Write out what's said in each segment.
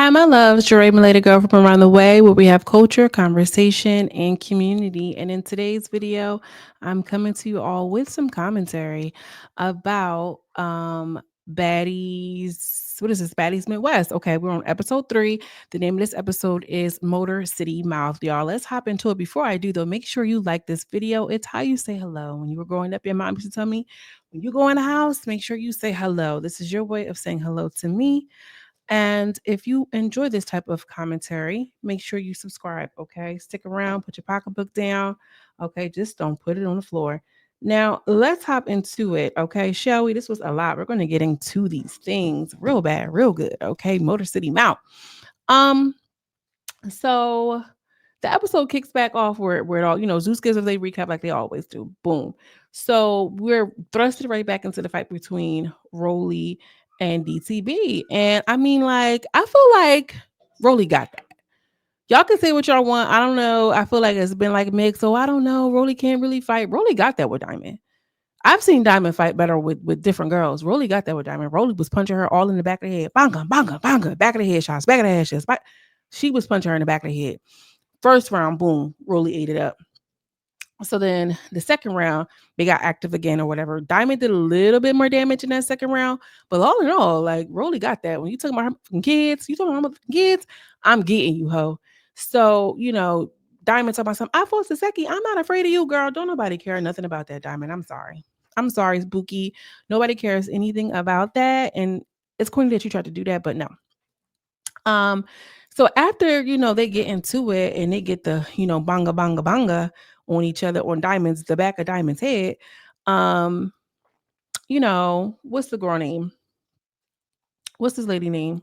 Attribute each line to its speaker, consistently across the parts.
Speaker 1: Hi, my loves, your related girl from around the way, where we have culture, conversation, and community. And in today's video, I'm coming to you all with some commentary about Baddies. What is this? Baddies Midwest. Okay, we're on episode 3. The name of this episode is Motor City Mouth. Y'all, let's hop into it. Before I do, though, make sure you like this video. It's how you say hello. When you were growing up, your mom used to tell me, when you go in the house, make sure you say hello. This is your way of saying hello to me. And if you enjoy this type of commentary, make sure you subscribe, okay? Stick around, put your pocketbook down, okay? Just don't put it on the floor. Now, let's hop into it, okay? Shall we? This was a lot. We're going to get into these things real bad, real good, okay? Motor City Mount. Um, so the episode kicks back off where it all, Zeus gives us a recap like they always do. Boom. So we're thrusted right back into the fight between ROLLIE and DTB. And I mean, like, I feel like ROLLIE got that. Y'all can say what y'all want. I don't know. I feel like it's been like mixed. So I don't know. ROLLIE can't really fight. ROLLIE got that with Diamond. I've seen Diamond fight better with different girls. ROLLIE got that with Diamond. ROLLIE was punching her all in the back of the head. Banga, banga, banga. Back of the head shots. Back of the head shots. She was punching her in the back of the head. First round, boom, ROLLIE ate it up. So then the second round, they got active again or whatever. Diamond did a little bit more damage in that second round. But all in all, like, ROLLIE got that. When you talking about her kids, you talking about her kids, I'm getting you, ho. So, Diamond talking about something. I fought Saseki. I'm not afraid of you, girl. Don't nobody care nothing about that, Diamond. I'm sorry. I'm sorry, Spooky. Nobody cares anything about that. And it's corny that you tried to do that, but no. Um, so after, they get into it and they get the, banga banga banga on each other on Diamond's, the back of Diamond's head. Um, what's the girl name? What's this lady name?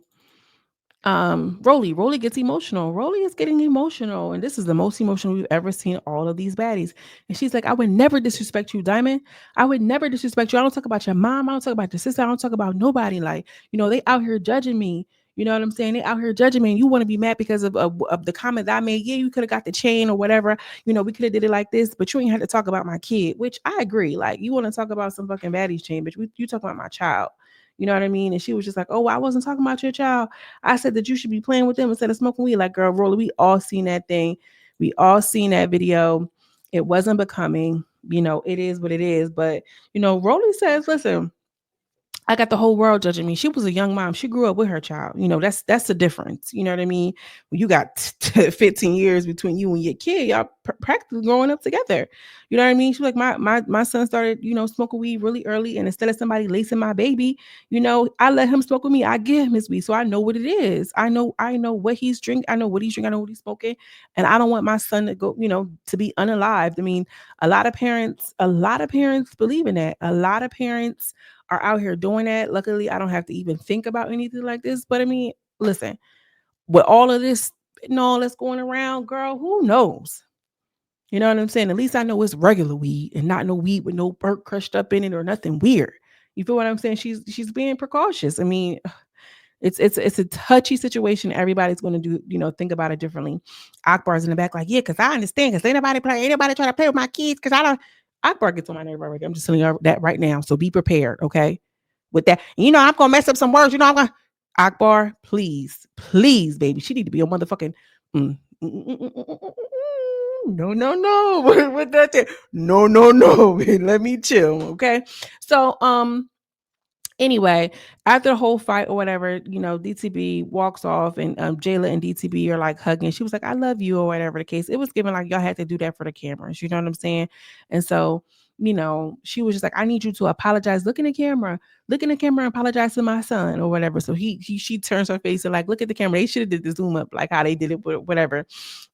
Speaker 1: ROLLIE gets emotional. ROLLIE is getting emotional, and this is the most emotional we've ever seen all of these baddies. And she's like, I would never disrespect you, Diamond. I would never disrespect you. I don't talk about your mom. I don't talk about your sister. I don't talk about nobody. Like, they out here judging me. You know what I'm saying? They out here judging me, and you want to be mad because of the comment that I made. Yeah, you could have got the chain or whatever. We could have did it like this, but you ain't had to talk about my kid, which I agree. Like, you want to talk about some fucking baddies chain, but you talk about my child. You know what I mean? And she was just like, oh, well, I wasn't talking about your child. I said that you should be playing with them instead of smoking weed. Like, girl, ROLLIE, we all seen that thing. We all seen that video. It wasn't becoming. It is what it is. But, ROLLIE says, listen, I got the whole world judging me. She was a young mom. She grew up with her child. That's the difference. You know what I mean? When you got 15 years between you and your kid, y'all practically growing up together. You know what I mean? She's like, my son started, smoking weed really early, and instead of somebody lacing my baby, I let him smoke with me. I give him his weed, so I know what it is. I know what he's drinking. I know what he's drinking. I know what he's smoking, and I don't want my son to go, to be unalived. I mean, a lot of parents believe in that. A lot of parents are out here doing that. Luckily, I don't have to even think about anything like this. But I mean, listen, with all of this and all that's going around, girl, who knows? You know what I'm saying? At least I know it's regular weed and not no weed with no burnt crushed up in it or nothing weird. You feel what I'm saying? She's being precautious. I mean, it's a touchy situation. Everybody's going to do, think about it differently. Akbar's in the back, like, yeah, because I understand, because ain't nobody trying to play with my kids, because I don't. Akbar gets on my nerve already. I'm just telling you that right now. So be prepared, okay? With that, I'm gonna mess up some words. I'm gonna Akbar, please, baby. She need to be a motherfucking no. With that thing. No. Let me chill, okay? So anyway, after the whole fight or whatever, DTB walks off and Jayla and DTB are like hugging. She was like, I love you or whatever the case. It was given like y'all had to do that for the cameras. You know what I'm saying? And so, she was just like, I need you to apologize. Look in the camera. Look in the camera and apologize to my son or whatever. So she turns her face and like, look at the camera. They should have did the zoom up like how they did it, whatever.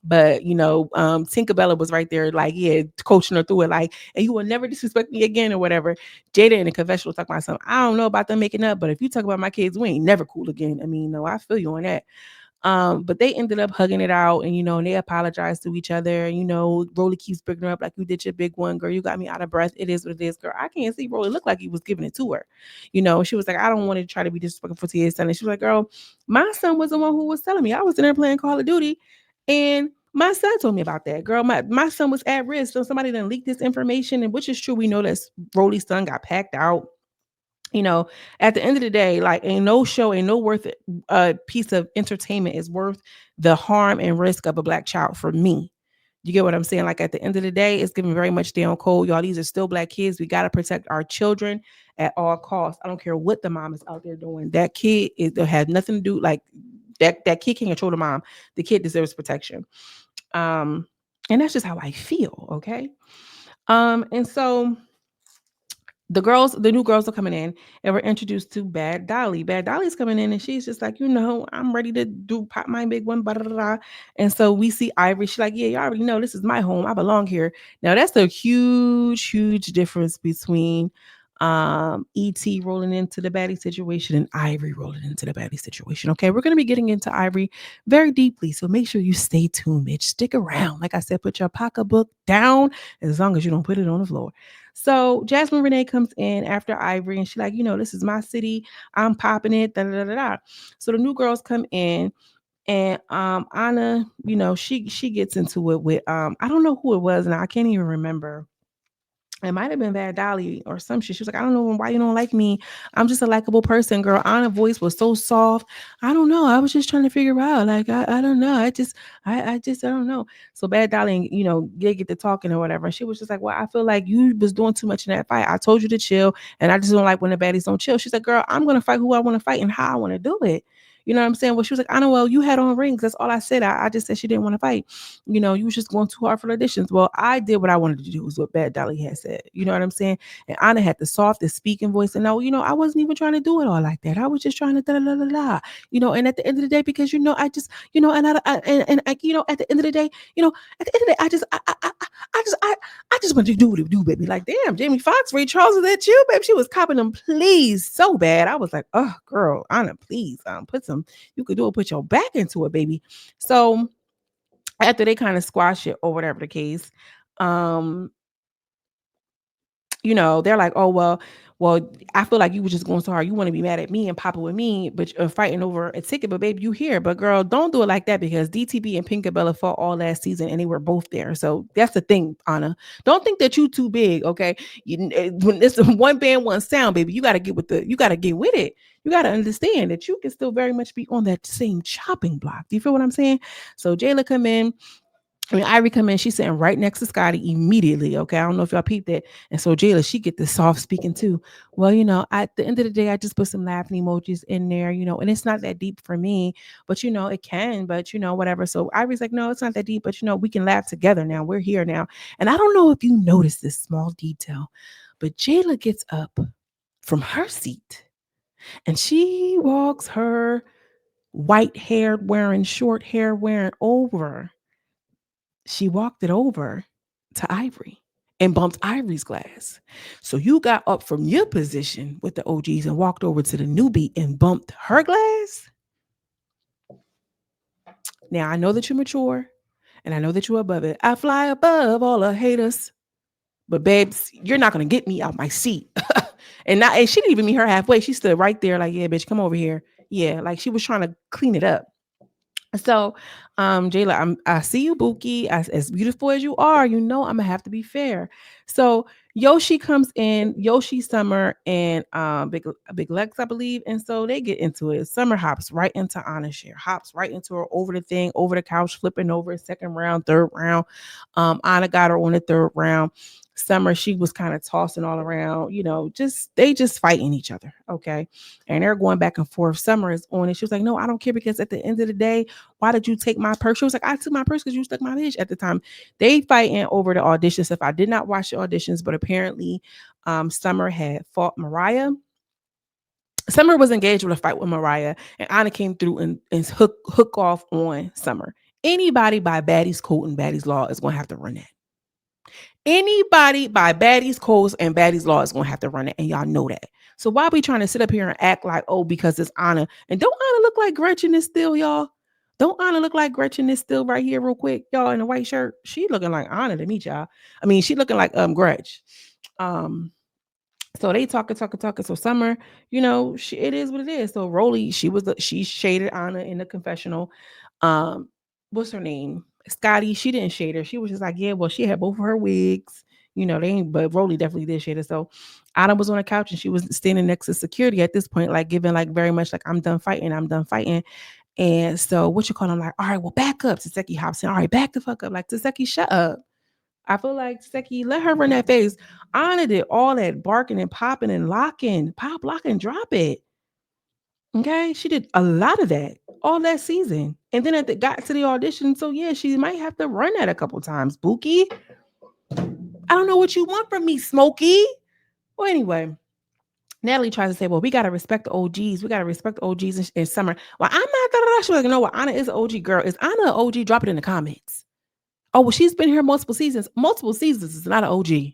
Speaker 1: But Tinkerbella was right there, like, yeah, coaching her through it, like, and you will never disrespect me again or whatever. Jada in the confessional talking about something. I don't know about them making up, but if you talk about my kids, we ain't never cool again. I mean, no, I feel you on that. But they ended up hugging it out and, and they apologized to each other. ROLLIE keeps bringing her up like, you did your big one, girl. You got me out of breath. It is what it is, girl. I can't see ROLLIE look like he was giving it to her. She was like, I don't want to try to be disrespectful to his son. And she was like, girl, my son was the one who was telling me. I was in there playing Call of Duty and my son told me about that, girl. My son was at risk. So somebody done leaked this information, and which is true. We know that ROLLIE's son got packed out At the end of the day, like ain't no show, ain't no worth piece of entertainment is worth the harm and risk of a black child for me. You get what I'm saying? Like at the end of the day, it's giving very much down cold. Y'all, these are still black kids. We got to protect our children at all costs. I don't care what the mom is out there doing. That kid is had nothing to do like that kid can't control the mom. The kid deserves protection. Um, and that's just how I feel, okay? And so the new girls are coming in and we're introduced to Bad Dolly. Bad Dolly's coming in and she's just like, I'm ready to do pop my big one, blah, blah, blah. And so we see Ivory. She's like, yeah, you already know this is my home. I belong here. Now that's a huge, huge difference between ET rolling into the baddie situation and Ivory rolling into the baddie situation. Okay, we're gonna be getting into Ivory very deeply. So make sure you stay tuned, bitch. Stick around. Like I said, put your pocketbook down as long as you don't put it on the floor. So Jasmine Renee comes in after Ivory and she's like, this is my city. I'm popping it. Da, da, da, da. So the new girls come in and Ahna, she gets into it with I don't know who it was and I can't even remember. It might have been Bad Dolly or some shit. She was like, I don't know why you don't like me. I'm just a likable person, girl. Anna's voice was so soft. I don't know. I was just trying to figure out. Like, I don't know. I don't know. So Bad Dolly, they get to talking or whatever. And she was just like, well, I feel like you was doing too much in that fight. I told you to chill. And I just don't like when the baddies don't chill. She's like, girl, I'm going to fight who I want to fight and how I want to do it. You know what I'm saying? Well, she was like, I know, well, you had on rings. That's all I said. I just said she didn't want to fight. You was just going too hard for the auditions. Well, I did what I wanted to do, was what Bad Dolly had said. You know what I'm saying? And Anna had the softest speaking voice. And now, I wasn't even trying to do it all like that. I was just trying to da da da da. And at the end of the day, because I just, at the end of the day, at the end of the day, I just want to do what it do, baby. Like, damn, Jamie Foxx, Ray Charles, is that you, baby? She was copping them, please, so bad. I was like, oh, girl, Anna, please, you could do it, put your back into it, baby. So after they kind of squash it or whatever the case, um, they're like, oh, well, I feel like you were just going so hard. You want to be mad at me and popping with me, but you're fighting over a ticket. But baby, you here. But girl, don't do it like that because DTB and Pinkabella fought all last season and they were both there. So that's the thing, Anna. Don't think that you too big, okay? When it's one band, one sound, baby, you gotta get with it. You gotta understand that you can still very much be on that same chopping block. Do you feel what I'm saying? So Jayla come in. Ivory come in, she's sitting right next to Scotty immediately. Okay. I don't know if y'all peeped that. And so Jayla, she get the soft speaking too. Well, at the end of the day, I just put some laughing emojis in there, and it's not that deep for me, but it can, but whatever. So Ivory's like, no, it's not that deep, but we can laugh together now. We're here now. And I don't know if you noticed this small detail, but Jayla gets up from her seat and she walks her white hair wearing, short hair wearing over. She walked it over to Ivory and bumped Ivory's glass. So you got up from your position with the OGs and walked over to the newbie and bumped her glass. Now I know that you're mature and I know that you're above it. I fly above all the haters. But babes, you're not gonna get me out my seat. And she didn't even meet her halfway. She stood right there, like, yeah, bitch, come over here. Yeah, like she was trying to clean it up. So, Jayla, I see you, Buki. As beautiful as you are, I'm gonna have to be fair. So Yoshi comes in, Yoshi, Summer, and Big Lex, I believe. And so they get into it. Summer hops right into Anna's share, hops right into her over the thing, over the couch, flipping over, second round, third round. Anna got her on the third round. Summer, she was kind of tossing all around, they just fighting each other. Okay. And they're going back and forth. Summer is on it. She was like, no, I don't care because at the end of the day, why did you take my purse? She was like, I took my purse because you stuck my bitch at the time. They fighting over the audition stuff. I did not watch the auditions, but apparently Summer had fought MARIAH. Summer was engaged with a fight with MARIAH, and Anna came through and hook off on Summer. Anybody by Baddies code and Baddies law is going to have to run that. Anybody by Baddies codes and Baddies law is going to have to run it, and y'all know that. So why are we trying to sit up here and act like, oh, because it's Anna? And don't Anna look like Gretchen is still, y'all? Don't Anna look like Gretchen is still right here real quick, y'all, in a white shirt? She looking like Anna to me, y'all. I mean, she looking like Gretch. So they talking. So Summer, it is what it is. So ROLLIE, she shaded Anna in the confessional. What's her name? Scotty, she didn't shade her. She was just like, yeah, well, she had both of her wigs. They ain't, but ROLLIE definitely did share it. So Anna was on the couch and she was standing next to security at this point, like giving like very much like I'm done fighting, I'm done fighting. And so what you call him like, all right, well, back up. Taseki hops in. All right, back the fuck up. Like Taseki, shut up. I feel like Taseki, let her run that face. Anna did all that barking and popping and locking, pop, lock, and drop it. Okay, she did a lot of that all that season, and then got to the audition. So yeah, she might have to run that a couple times. Bookie, I don't know what you want from me, Smokey. Well, anyway, Natalie tries to say, "Well, we gotta respect the OGs. We gotta respect the OGs in summer." Well, I'm not gonna rush. Like, no, what? Anna is an OG girl. Is Anna an OG? Drop it in the comments. Oh, well, she's been here multiple seasons. Multiple seasons is not an OG.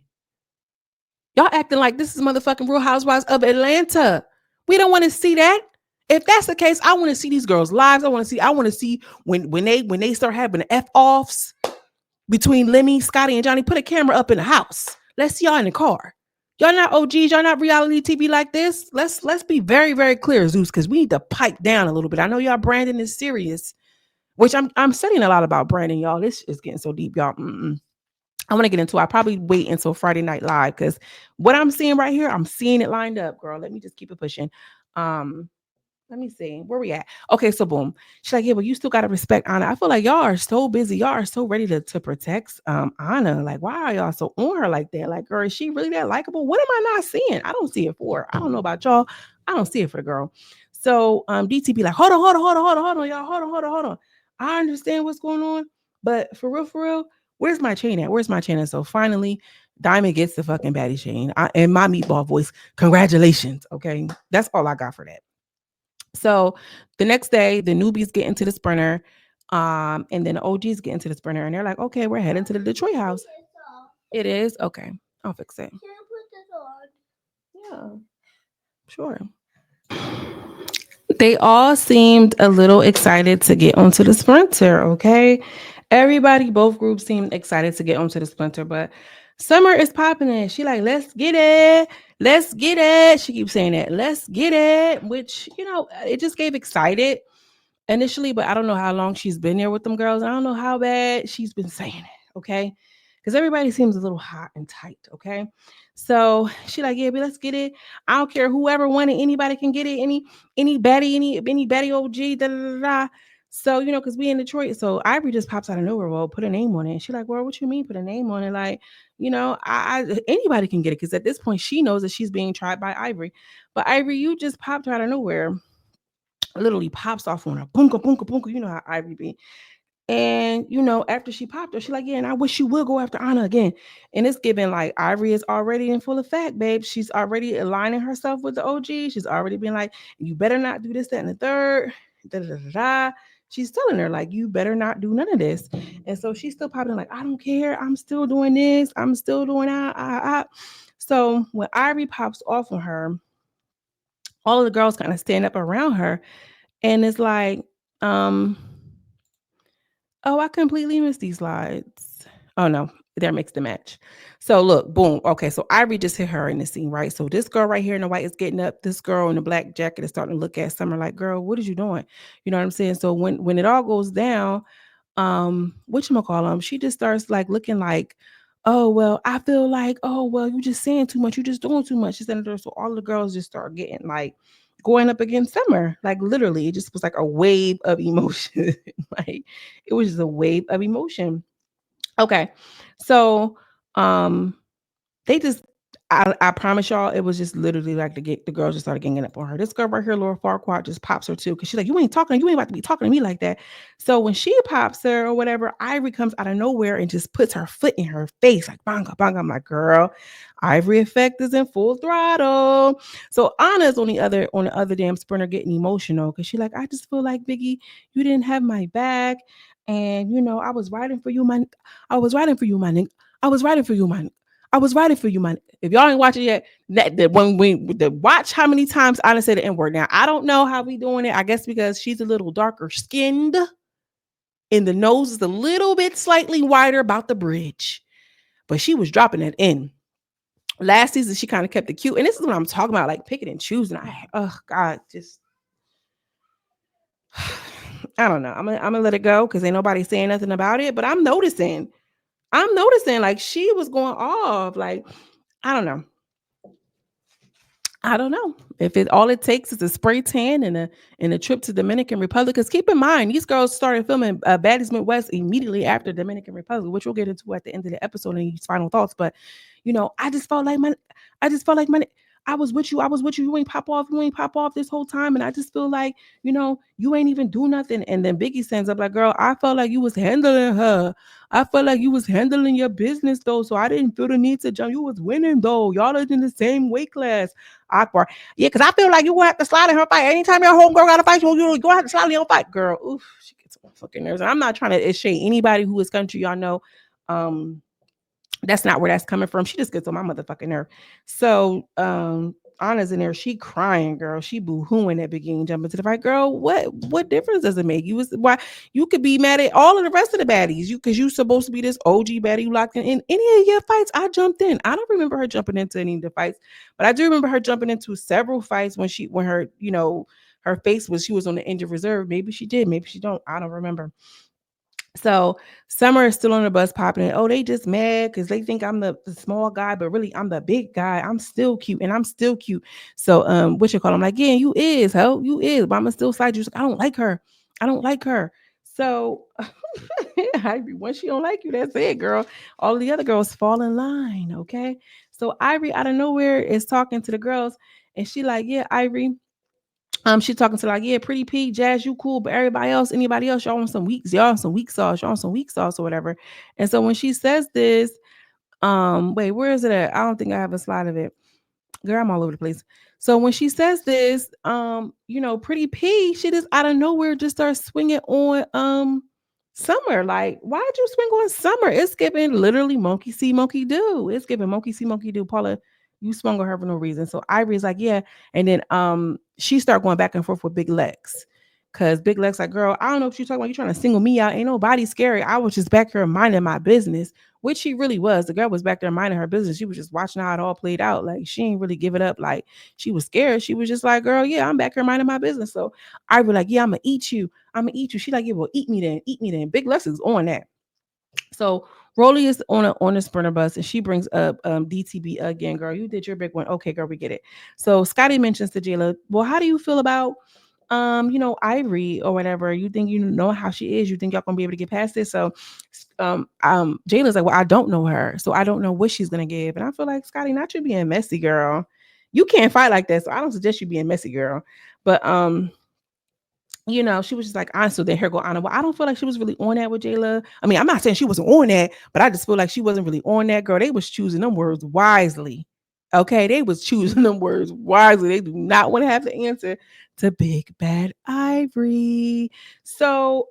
Speaker 1: Y'all acting like this is motherfucking Real Housewives of Atlanta. We don't want to see that. If that's the case, I want to see these girls' lives. I want to see when they start having the F offs between Lemmy, Scotty, and Johnny. Put a camera up in the house. Let's see y'all in the car. Y'all not OGs. Y'all not reality TV like this. Let's be very, very clear, Zeus, because we need to pipe down a little bit. I know y'all branding is serious, which I'm studying a lot about branding, y'all. This is getting so deep, y'all. I want to get into it. I probably wait until Friday Night Live because what I'm seeing right here, I'm seeing it lined up, girl. Let me just keep it pushing. Um, Let me see where we at. Okay, so boom. She's like, yeah, well, you still gotta respect Anna. I feel like y'all are so busy. Y'all are so ready to protect Anna. Like, why are y'all so on her like that? Like, girl, is she really that likable? What am I not seeing? I don't see it for her. I don't know about y'all. I don't see it for the girl. So DT be like, hold on, y'all. Hold on. I understand what's going on, but for real, where's my chain at? Where's my chain at? So finally, Diamond gets the fucking baddie chain. In my meatball voice, congratulations. Okay. That's all I got for that. So the next day, the newbies get into the sprinter, and then the OGs get into the sprinter, and they're like, "Okay, we're heading to the Detroit house." It is okay. I'll fix it. Yeah, sure. They all seemed a little excited to get onto the sprinter. Okay, everybody, both groups seemed excited to get onto the sprinter, but Summer is popping it. She like, let's get it. Let's get it. She keeps saying that. Let's get it, which, it just gave excited initially, but I don't know how long she's been there with them girls. I don't know how bad she's been saying it, okay? Because everybody seems a little hot and tight, okay? So she like, yeah, but let's get it. I don't care whoever won it, anybody can get it. Any baddie, any baddie OG, da da da da. So because we in Detroit, so Ivory just pops out of nowhere. Well, put a name on it. And she like, well, what you mean put a name on it? Like, I anybody can get it because at this point she knows that she's being tried by Ivory. But Ivory, you just popped out of nowhere, literally pops off on her. Boonka, boonka, boonka. You know how Ivory be. And, after she popped her, she like, yeah, and I wish you would go after Anna again. And it's given like Ivory is already in full effect, babe. She's already aligning herself with the OG. She's already been like, you better not do this, that, and the third. Da, da, da, da. She's telling her, like, you better not do none of this. And so she's still popping, like, I don't care. I'm still doing this. I'm still doing that. So when Ivory pops off on her, all of the girls kind of stand up around her. And it's like, um, oh, I completely missed these slides. Oh no, they're mixed and match. So look, boom. Okay, so Ivory just hit her in the scene, right? So this girl right here in the white is getting up. This girl in the black jacket is starting to look at Summer like, girl, what is you doing? You know what I'm saying? So when it all goes down, whatchamacallit, she just starts like looking like, oh well, I feel like, oh well, you just saying too much, you just doing too much. So all the girls just start getting like going up against Summer. Like literally, it just was like a wave of emotion. Like it was just a wave of emotion. Okay. So um they just I promise y'all, it was just literally like the girls just started ganging up on her. This girl right here, Laura Farquhar, just pops her too. Cause she's like, you ain't about to be talking to me like that. So when she pops her or whatever, Ivory comes out of nowhere and just puts her foot in her face, like banga, banga. I'm like, girl, Ivory effect is in full throttle. So Anna's on the other damn sprinter getting emotional because she like, I just feel like Biggie, you didn't have my back. And I was riding for you, man. I was riding for you, man. I was riding for you, man. I was writing for you, man. If y'all ain't watching yet, when we watch how many times I done said the N word. Now I don't know how we doing it. I guess because she's a little darker skinned, and the nose is a little bit slightly wider about the bridge, but she was dropping it in. Last season, she kind of kept it cute, and this is what I'm talking about, like picking and choosing. Oh God, just I don't know. I'm gonna let it go because ain't nobody saying nothing about it, but I'm noticing I'm noticing like she was going off. Like, I don't know. I don't know if it all it takes is a spray tan and a trip to Dominican Republic. Because keep in mind, these girls started filming Baddies Midwest immediately after Dominican Republic, which we'll get into at the end of the episode and these final thoughts. But I just felt like I just felt like I was with you. I was with you. You ain't pop off. You ain't pop off this whole time. And I just feel like, you ain't even do nothing. And then Biggie sends up like, girl, I felt like you was handling her. I felt like you was handling your business though. So I didn't feel the need to jump. You was winning though. Y'all are in the same weight class. Awkward. Yeah, because I feel like you gonna have to slide in her fight. Anytime your homegirl got a fight, you gonna have to slide in your fight, girl. Oof, she gets on my fucking nerves. And I'm not trying to shade anybody who is country. Y'all know, that's not where that's coming from. She just gets on my motherfucking nerve. So, Anna's in there. She crying, girl. She boo-hooing at Biggie and jumping to the fight, girl. What difference does it make? Why you could be mad at all of the rest of the baddies. Because you supposed to be this OG baddie you locked in any of your fights. I jumped in. I don't remember her jumping into any of the fights, but I do remember her jumping into several fights when her her face was she was on the injured reserve. Maybe she did. Maybe she don't. I don't remember. So Summer is still on the bus popping it. Oh, they just mad because they think I'm the small guy, but really I'm the big guy. I'm still cute and I'm still cute. So what you call? I'm like, yeah, you is, ho, you is, but I'ma still slide you. She's like, I don't like her. I don't like her. So Ivory, once she don't like you, that's it, girl. All the other girls fall in line. Okay. So Ivory out of nowhere is talking to the girls, and she like, yeah, Ivory. She talking to like, yeah, Pretty P, Jazz, you cool, but everybody else, anybody else, y'all on some weeks, y'all on some weak sauce, y'all on some weak sauce or whatever. And so when she says this, wait, where is it at? I don't think I have a slide of it. Girl, I'm all over the place. So when she says this, Pretty P, she just out of nowhere just starts swinging on Summer. Like, why'd you swing on Summer? It's giving literally monkey see, monkey do. It's giving monkey see, monkey do. Paula, you swung on her for no reason. So Ivory's like, yeah. And then she start going back and forth with Big Lex. Cause Big Lex like, girl, I don't know what you're talking about. You trying to single me out. Ain't nobody scary. I was just back here minding my business, which she really was. The girl was back there minding her business. She was just watching how it all played out. Like she ain't really give it up. Like she was scared. She was just like, girl, yeah, I'm back here minding my business. So I was like, yeah, I'm gonna eat you. I'm gonna eat you. She like, yeah, well, eat me then. Eat me then. Big Lex is on that. So Rollie is on a sprinter bus and she brings up DTB again, girl. You did your big one. Okay, girl, we get it. So Scotty mentions to Jayla, well, how do you feel about Ivory or whatever? You think you know how she is? You think y'all gonna be able to get past this? So Jayla's like, well, I don't know her, so I don't know what she's gonna give. And I feel like, Scotty, not you being messy, girl. You can't fight like that. So I don't suggest you being messy, girl. But she was just like, honestly, then here go Anna. Well, I don't feel like she was really on that with Jayla. I mean, I'm not saying she wasn't on that, but I just feel like she wasn't really on that, girl. They was choosing them words wisely. Okay, they was choosing them words wisely. They do not want to have to answer to Big Bad Ivory. So,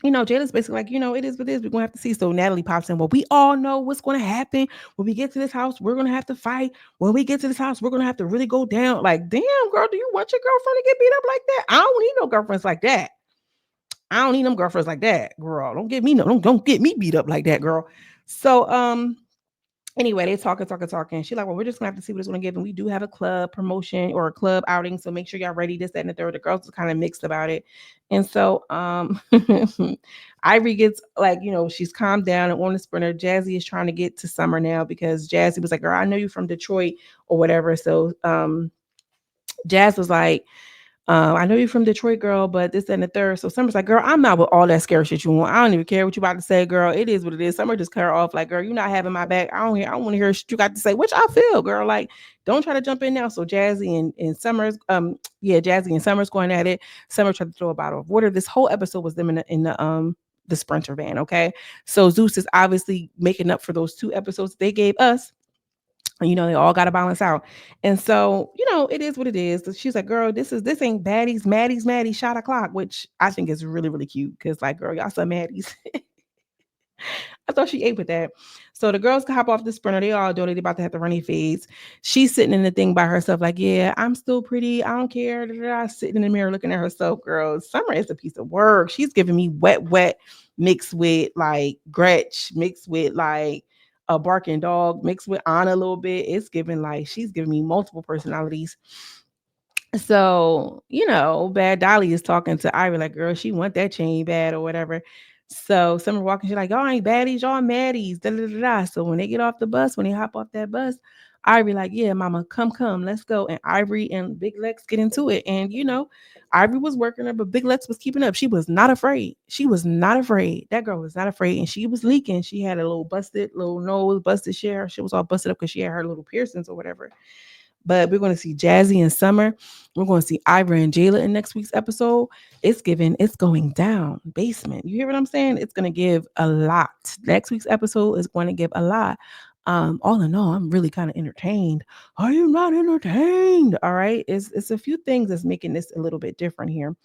Speaker 1: Jada's basically like, it is what it is. We're gonna have to see. So Natalie pops in. Well, we all know what's gonna happen when we get to this house. We're gonna have to fight. When we get to this house, we're gonna have to really go down. Like, damn, girl, do you want your girlfriend to get beat up like that? I don't need no girlfriends like that. I don't need them girlfriends like that, girl. Don't get me beat up like that, girl. So anyway, they talking. She's like, well, we're just gonna have to see what it's gonna give. And we do have a club promotion or a club outing. So make sure y'all ready, this, that, and the third. The girls are kind of mixed about it. And so Ivory gets like, she's calmed down and on the sprinter. Jazzy is trying to get to Summer now because Jazzy was like, girl, I know you from Detroit or whatever. So Jazz was like, I know you're from Detroit, girl, but this and the third. So Summer's like, girl, I'm not with all that scary shit you want. I don't even care what you about to say, girl. It is what it is. Summer just cut her off like, girl, you're not having my back. I don't want to hear shit you got to say, which I feel, girl. Like, don't try to jump in now. So Jazzy and Summer's, Jazzy and Summer's going at it. Summer tried to throw a bottle of water. This whole episode was them in the sprinter van. Okay. So Zeus is obviously making up for those 2 episodes they gave us. They all got to balance out. And so, it is what it is. She's like, girl, this ain't baddies, Maddies, shot o'clock, which I think is really, really cute. Cause like, girl, y'all some Maddies. I thought she ate with that. So the girls can hop off the sprinter. They all do it. They about to have to run their fades. She's sitting in the thing by herself, like, yeah, I'm still pretty. I don't care. Sitting in the mirror looking at herself, girl. Summer is a piece of work. She's giving me wet mixed with like Gretch, mixed with like a barking dog, mixed with Anna a little bit. It's giving like she's giving me multiple personalities. So, Bad Dolly is talking to Ivory like, girl, she want that chain bad or whatever. So Summer walking, she's like, y'all ain't baddies, y'all maddies. Da, da, da, da. So when they get off the bus, when they hop off that bus, Ivory like, yeah, mama, come, let's go. And Ivory and Big Lex get into it. And Ivory was working her, but Big Lex was keeping up. She was not afraid. She was not afraid. That girl was not afraid. And she was leaking. She had a little busted little nose, busted share. She was all busted up because she had her little piercings or whatever. But we're going to see Jazzy and Summer. We're going to see Ivory and Jayla in next week's episode. It's going down. Basement. You hear what I'm saying? It's going to give a lot. Next week's episode is going to give a lot. All in all, I'm really kind of entertained. Are you not entertained? All right. It's a few things that's making this a little bit different here.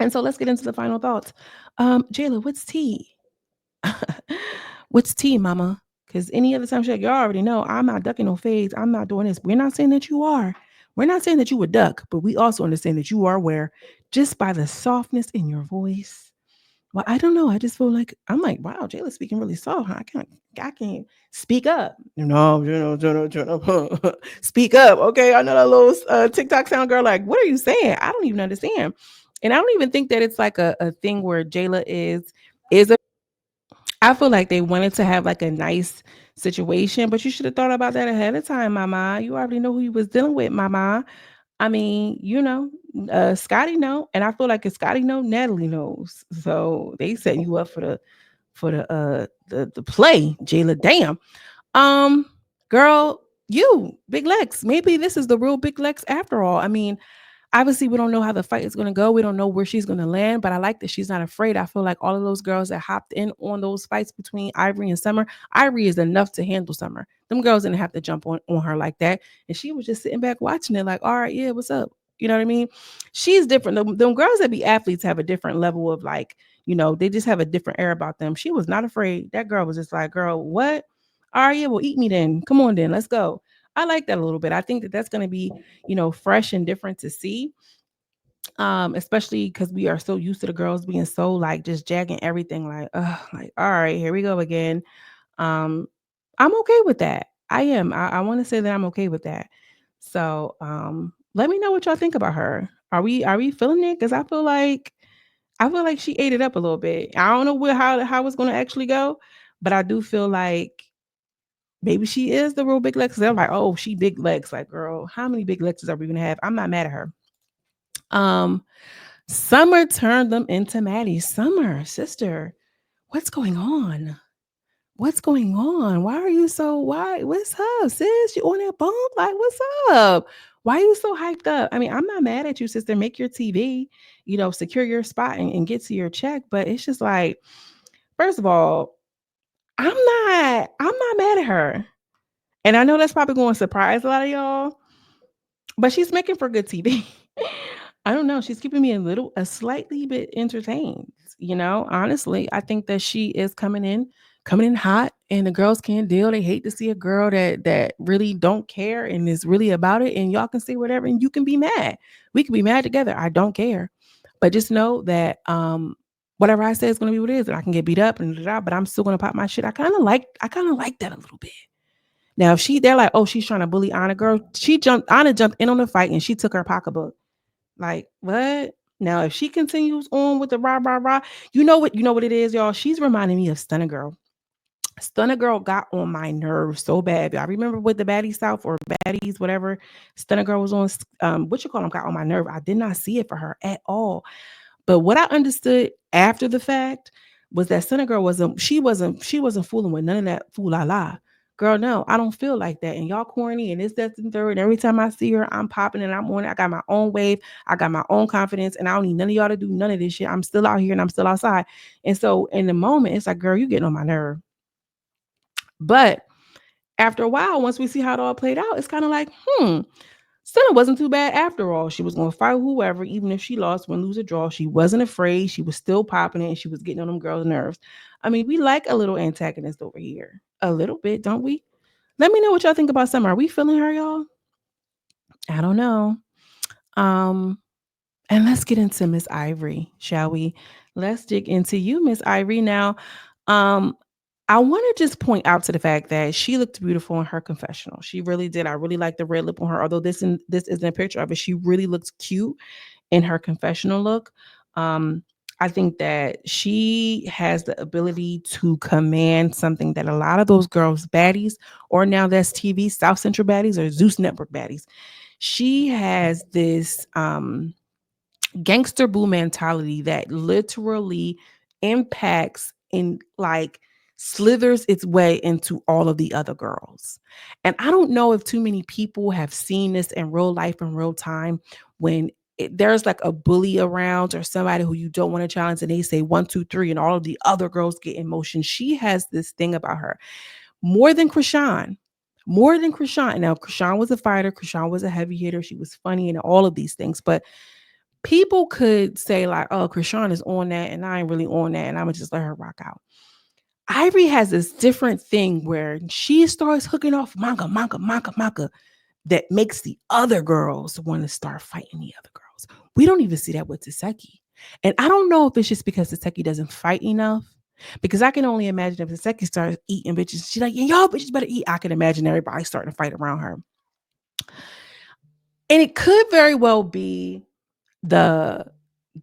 Speaker 1: And so let's get into the final thoughts. Jayla, what's tea? What's tea, mama? Because any other time she's like, y'all already know I'm not ducking no fades. I'm not doing this. We're not saying that you are. We're not saying that you would duck, but we also understand that you are aware just by the softness in your voice. Well, I don't know. I just feel like I'm like, wow, Jayla's speaking really soft. Huh? I can't speak up. Speak up. Okay. I know that little TikTok sound girl, like, what are you saying? I don't even understand. And I don't even think that it's like a thing where Jayla is a I feel like they wanted to have like a nice situation, but you should have thought about that ahead of time, mama. You already know who you was dealing with, mama. I mean, Scotty know, and I feel like if Scotty know, Natalie knows. So they setting you up for the play, Jayla. Damn. Um, girl, you, Big Lex. Maybe this is the real Big Lex after all. I mean, obviously we don't know how the fight is going to go. We don't know where she's going to land, but I like that she's not afraid. I feel like all of those girls that hopped in on those fights between Ivory and Summer, Ivory is enough to handle Summer. Them girls didn't have to jump on her like that. And she was just sitting back watching it like, all right, yeah, what's up? You know what I mean? She's different. Them girls that be athletes have a different level of like, they just have a different air about them. She was not afraid. That girl was just like, girl, what? All right, yeah, well, eat me then. Come on then, let's go. I like that a little bit. I think that that's going to be, fresh and different to see, especially because we are so used to the girls being so like just jagging everything like all right, here we go again. um I'm okay with that. I want to say that I'm okay with that. So let me know what y'all think about her. Are we feeling it? Because I feel like she ate it up a little bit. I don't know how it's going to actually go, but I do feel like maybe she is the real Big Lex. I'm like, oh, she Big Lex. Like, girl, how many Big Lexes are we gonna have? I'm not mad at her. um Summer turned them into Maddie's. Summer, sister, what's going on? What's going on? Why are you so what's up, sis? You on that bump? Like, what's up? Why are you so hyped up? I mean, I'm not mad at you, sister. Make your TV, secure your spot and get to your check. But it's just like, first of all, I'm not mad at her. And I know that's probably going to surprise a lot of y'all, but she's making for good TV. I don't know. She's keeping me a slightly bit entertained. Honestly, I think that she is coming in hot, and the girls can't deal. They hate to see a girl that really don't care and is really about it. And y'all can say whatever, and you can be mad. We can be mad together. I don't care, but just know that whatever I say is going to be what it is, and I can get beat up but I'm still going to pop my shit. I kind of like that a little bit. Now, if they're like, oh, she's trying to bully Anna, girl. Anna jumped in on the fight and she took her pocketbook. Like, what? Now, if she continues on with the rah, rah, rah, you know what it is, y'all? She's reminding me of Stunner Girl. Stunner Girl got on my nerves so bad. I remember with the Baddies South or Baddies, whatever, Stunner Girl was on, what you call them, got on my nerve. I did not see it for her at all. But what I understood after the fact was that Center Girl wasn't fooling with none of that fool la la. Girl, no, I don't feel like that. And y'all corny and this, that, and third. And every time I see her, I'm popping and I'm on it. I got my own wave. I got my own confidence. And I don't need none of y'all to do none of this shit. I'm still out here and I'm still outside. And so in the moment, it's like, girl, you getting on my nerve. But after a while, once we see how it all played out, it's kind of like, Stunner wasn't too bad after all. She was going to fight whoever, even if she lost, win, lose, or draw. She wasn't afraid. She was still popping it, and she was getting on them girls' nerves. I mean, we like a little antagonist over here. A little bit, don't we? Let me know what y'all think about Summer. Are we feeling her, y'all? I don't know. Um, and let's get into Miss Ivory, shall we? Let's dig into you, Miss Ivory. Now, um, I want to just point out to the fact that she looked beautiful in her confessional. She really did. I really like the red lip on her. Although this isn't a picture of it, she really looks cute in her confessional look. Um, I think that she has the ability to command something that a lot of those girls, baddies, or now that's TV, South Central baddies or Zeus Network baddies. She has this gangster boo mentality that literally impacts and like slithers its way into all of the other girls. And I don't know if too many people have seen this in real life in real time when there's like a bully around or somebody who you don't want to challenge and they say one, two, three, and all of the other girls get in motion. She has this thing about her more than Krishan. More than Krishan. Now, Krishan was a fighter. Krishan was a heavy hitter. She was funny and all of these things. But people could say like, oh, Krishan is on that and I ain't really on that and I'm gonna just let her rock out. Ivory has this different thing where she starts hooking off manga that makes the other girls want to start fighting the other girls. We don't even see that with Taseki. And I don't know if it's just because Taseki doesn't fight enough. Because I can only imagine if Taseki starts eating bitches, she's like, y'all bitches better eat. I can imagine everybody starting to fight around her. And it could very well be the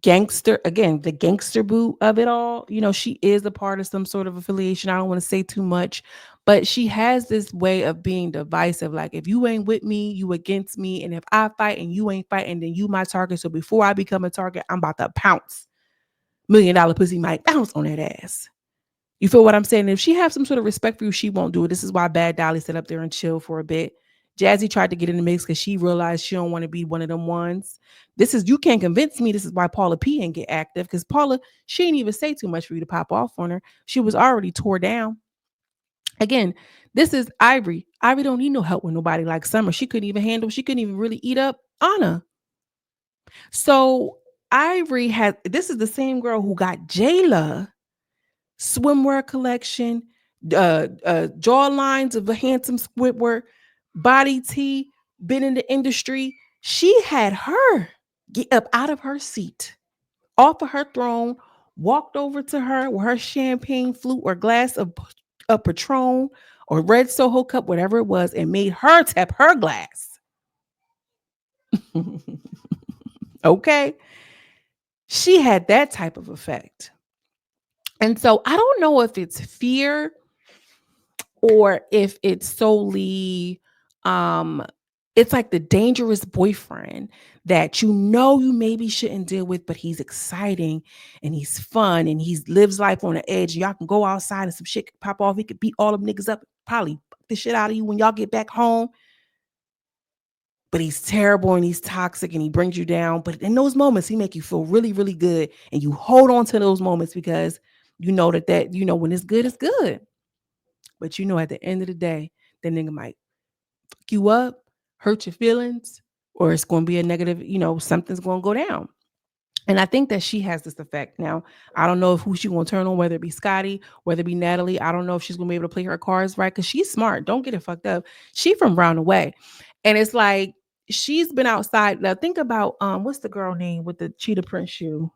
Speaker 1: the gangster boo of it all. You know, she is a part of some sort of affiliation. I don't want to say too much, but she has this way of being divisive. Like, if you ain't with me, you against me. And if I fight and you ain't fighting, then you my target. So before I become a target, I'm about to pounce. $1 million pussy might bounce on that ass. You feel what I'm saying? If she has some sort of respect for you, she won't do it. This is why Bad Dolly sat up there and chill for a bit. Jazzy tried to get in the mix because she realized she don't want to be one of them ones. This is, you can't convince me. This is why Paula P ain't get active, because Paula, she ain't even say too much for you to pop off on her. She was already tore down. Again, this is Ivory. Ivory don't need no help with nobody like Summer. She couldn't even really eat up Ahna. So Ivory had, this is the same girl who got Jayla swimwear collection, jaw lines of a handsome Squidward, body tea, been in the industry. She had her get up out of her seat, off of her throne, walked over to her with her champagne flute or glass of Patron or red Soho cup, whatever it was, and made her tap her glass. Okay. She had that type of effect. And so I don't know if it's fear or if it's solely it's like the dangerous boyfriend that you know you maybe shouldn't deal with, but he's exciting and he's fun and he lives life on the edge. Y'all can go outside and some shit could pop off. He could beat all them niggas up, probably fuck the shit out of you when y'all get back home. But he's terrible and he's toxic and he brings you down. But in those moments, he make you feel really, really good. And you hold on to those moments because you know that you know when it's good, it's good. But you know at the end of the day, that nigga might fuck you up, hurt your feelings, or it's going to be a negative, you know, something's going to go down. And I think that she has this effect. Now, I don't know if who she's going to turn on, whether it be Scotty, whether it be Natalie. I don't know if she's going to be able to play her cards right because she's smart. Don't get it fucked up. She from Round Away. And it's like she's been outside. Now, think about what's the girl name with the cheetah print shoe?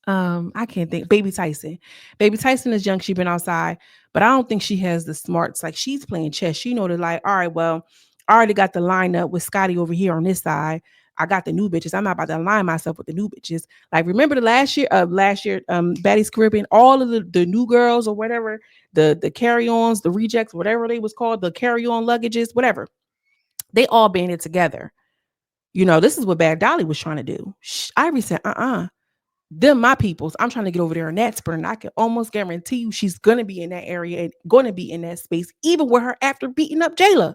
Speaker 1: I can't think. Baby Tyson. Baby Tyson is young. She been outside, but I don't think she has the smarts. Like, she's playing chess. She know that, like, all right, well, I already got the lineup with Scotty over here on this side. I got the new bitches. I'm not about to align myself with the new bitches. Like, remember the last year, Baddies Caribbean, all of the new girls or whatever, the carry-ons, the rejects, whatever they was called, the carry-on luggages, whatever. They all banded together. You know, this is what Bad Dolly was trying to do. Ivory said, them my peoples. I'm trying to get over there in that spurt, and I can almost guarantee you she's gonna be in that area and gonna be in that space, even with her after beating up Jayla.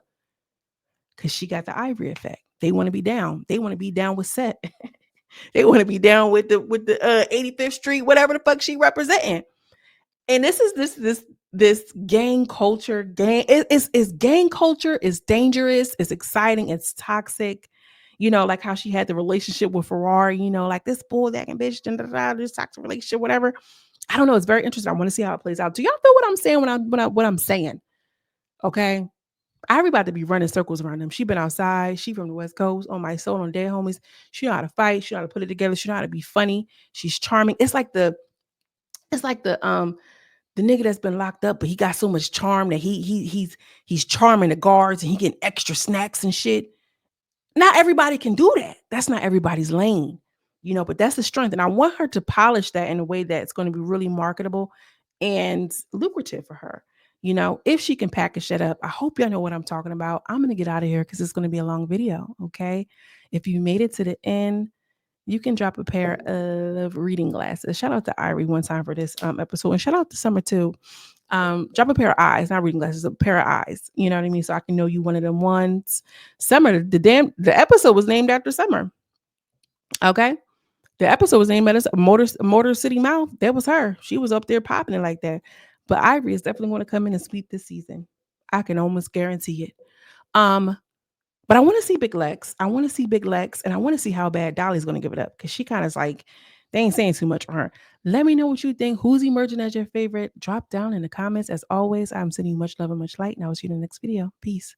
Speaker 1: Cause she got the Ivory effect. They want to be down. They want to be down with Set. They want to be down with the 85th Street, whatever the fuck she representing. And this is this gang culture. It's gang culture. It's dangerous. It's exciting. It's toxic. You know, like how she had the relationship with Ferrari. You know, like this bulldagging bitch, this toxic relationship, whatever. I don't know. It's very interesting. I want to see how it plays out. Do y'all feel what I'm saying what I'm saying? Okay. Ivory about to be running circles around them. She been outside. She from the West Coast. On my soul, on dead homies. She know how to fight. She know how to put it together. She know how to be funny. She's charming. It's like the nigga that's been locked up, but he got so much charm that he's charming the guards and he getting extra snacks and shit. Not everybody can do that. That's not everybody's lane. but that's the strength. And I want her to polish that in a way that's going to be really marketable and lucrative for her. If she can package that up, I hope y'all know what I'm talking about. I'm going to get out of here because it's going to be a long video. Okay. If you made it to the end, you can drop a pair of reading glasses. Shout out to Ivory one time for this episode. And shout out to Summer too. Drop a pair of eyes, not reading glasses, a pair of eyes. You know what I mean? So I can know you one of them ones. Summer, the episode was named after Summer. Okay. The episode was named after Motor City Mouth. That was her. She was up there popping it like that. But Ivory is definitely going to come in and sweep this season. I can almost guarantee it. But I want to see Big Lex. I want to see Big Lex, and I want to see how bad Dolly's going to give it up because she kind of like, they ain't saying too much for her. Let me know what you think. Who's emerging as your favorite? Drop down in the comments. As always, I'm sending you much love and much light, and I will see you in the next video. Peace.